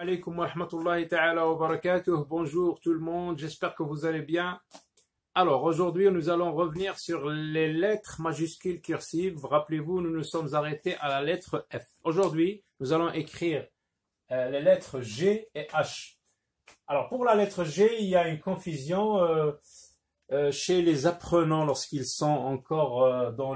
Alaikum wa rahmatullahi ta'ala wa barakatuh. Bonjour tout le monde, j'espère que vous allez bien. Alors aujourd'hui nous allons revenir sur les lettres majuscules cursives. Rappelez-vous, nous nous sommes arrêtés à la lettre F. Aujourd'hui nous allons écrire les lettres G et H. Alors pour la lettre G, il y a une confusion chez les apprenants lorsqu'ils sont encore dans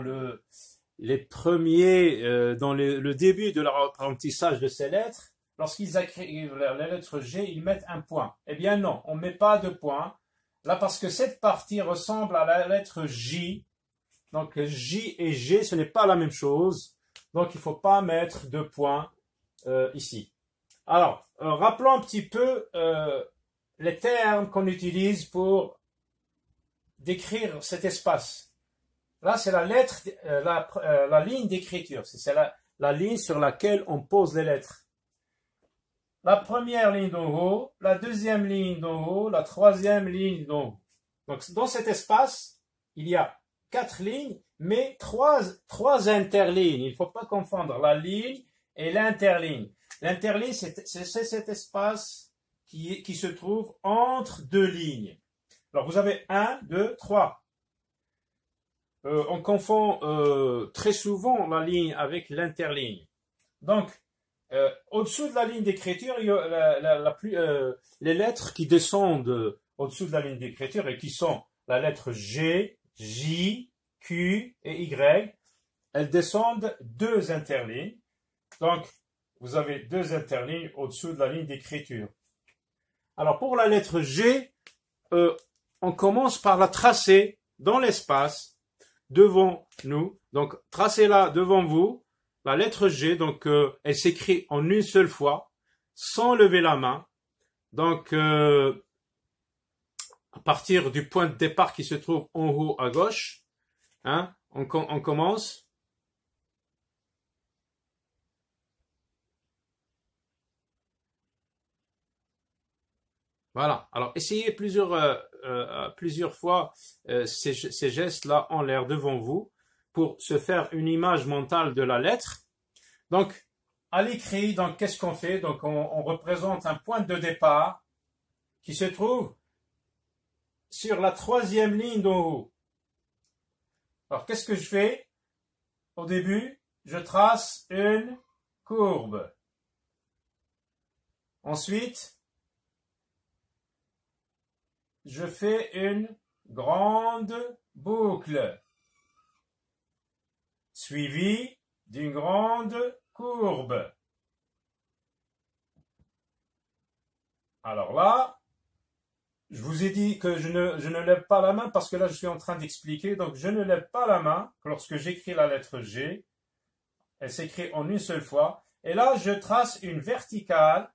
les premiers, dans le début de leur apprentissage de ces lettres. Lorsqu'ils écrivent la lettre G, ils mettent un point. Eh bien non, on ne met pas de point. Là, parce que cette partie ressemble à la lettre J. Donc J et G, ce n'est pas la même chose. Donc il ne faut pas mettre de point ici. Alors, rappelons un petit peu les termes qu'on utilise pour décrire cet espace. Là, c'est la lettre, la ligne d'écriture. C'est la ligne sur laquelle on pose les lettres. La première ligne d'en haut, la deuxième ligne d'en haut, la troisième ligne d'en haut. Donc, dans cet espace, il y a 4 lignes, mais trois interlignes. Il ne faut pas confondre la ligne et l'interligne. L'interligne, c'est cet espace qui se trouve entre 2 lignes. Alors, vous avez 1, 2, 3. On confond très souvent la ligne avec l'interligne. Donc, au-dessous de la ligne d'écriture, il y a les lettres qui descendent au-dessous de la ligne d'écriture et qui sont la lettre G, J, Q et Y. Elles descendent 2 interlignes. Donc, vous avez 2 interlignes au-dessous de la ligne d'écriture. Alors, pour la lettre G, on commence par la tracer dans l'espace devant nous. Donc, tracez-la devant vous. La lettre G, donc, elle s'écrit en une seule fois, sans lever la main. Donc, à partir du point de départ qui se trouve en haut à gauche, hein, on commence. Voilà. Alors, essayez plusieurs fois ces gestes-là en l'air devant vous, pour se faire une image mentale de la lettre. Donc, à l'écrit, donc qu'est-ce qu'on fait? Donc, on représente un point de départ qui se trouve sur la 3e ligne d'en haut. Alors, qu'est-ce que je fais? Au début, je trace une courbe. Ensuite, je fais une grande boucle, suivi d'une grande courbe. Alors là, je vous ai dit que je ne lève pas la main parce que là, je suis en train d'expliquer. Donc, je ne lève pas la main lorsque j'écris la lettre G. Elle s'écrit en une seule fois. Et là, je trace une verticale.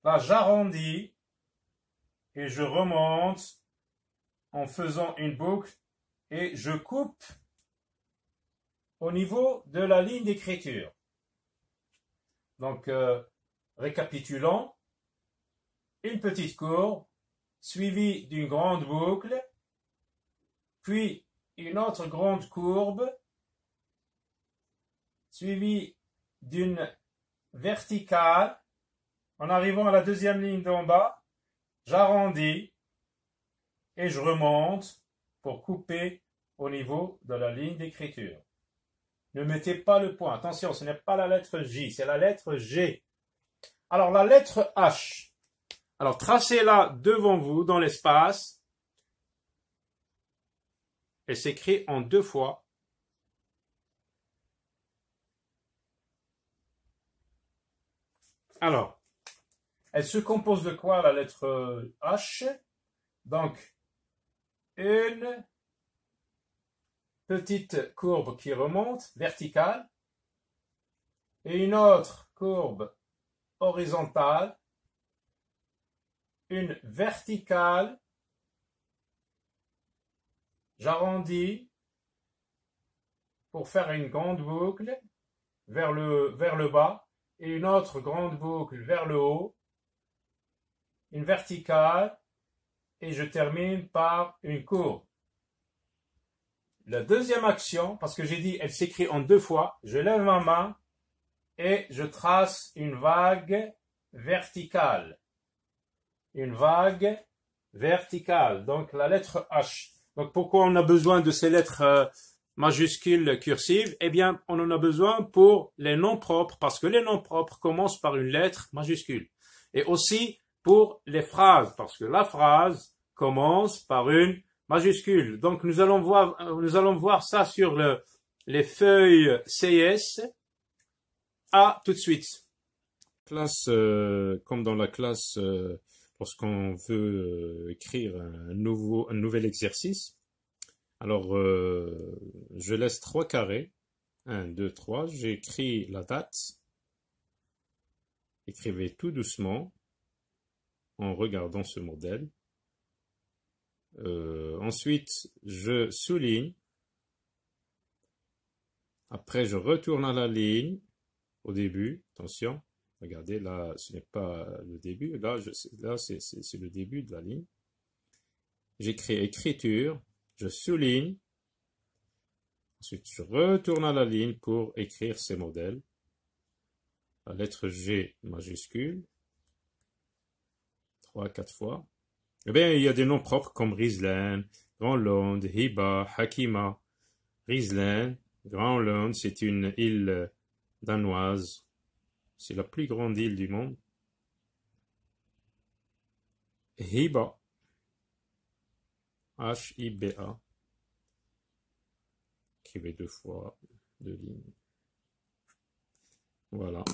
Là, j'arrondis et je remonte en faisant une boucle. Et je coupe au niveau de la ligne d'écriture. Donc, récapitulons. Une petite courbe, suivie d'une grande boucle, puis une autre grande courbe, suivie d'une verticale. En arrivant à la 2e ligne d'en bas, j'arrondis et je remonte pour couper au niveau de la ligne d'écriture. Ne mettez pas le point. Attention, ce n'est pas la lettre J, c'est la lettre G. Alors, la lettre H. Alors, tracez-la devant vous dans l'espace. Elle s'écrit en 2 fois. Alors, elle se compose de quoi, la lettre H? Donc, une petite courbe qui remonte, verticale, et une autre courbe horizontale, une verticale, j'arrondis pour faire une grande boucle vers le bas, et une autre grande boucle vers le haut, une verticale, et je termine par une courbe. La deuxième action, parce que j'ai dit elle s'écrit en 2 fois, je lève ma main et je trace une vague verticale. Une vague verticale. Donc la lettre H. Donc pourquoi on a besoin de ces lettres majuscules cursives? Eh bien, on en a besoin pour les noms propres, parce que les noms propres commencent par une lettre majuscule. Et aussi pour les phrases, parce que la phrase commence par une majuscule. Donc nous allons voir ça sur les feuilles CS. À tout de suite. Classe, comme dans la classe, lorsqu'on veut écrire un nouvel exercice, alors je laisse 3 carrés, 1, 2, 3, j'écris la date, écrivez tout doucement en regardant ce modèle. Ensuite, je souligne, après je retourne à la ligne, au début, attention, regardez, là, ce n'est pas le début, là, c'est le début de la ligne. J'écris écriture, je souligne, ensuite je retourne à la ligne pour écrire ces modèles. La lettre G majuscule, 3-4 fois. Eh bien, il y a des noms propres comme Rislan, Grandland, Hiba, Hakima. Rislan, Grandland, c'est une île danoise. C'est la plus grande île du monde. Hiba, H-I-B-A. Écrivez 2 fois, 2 lignes. Voilà.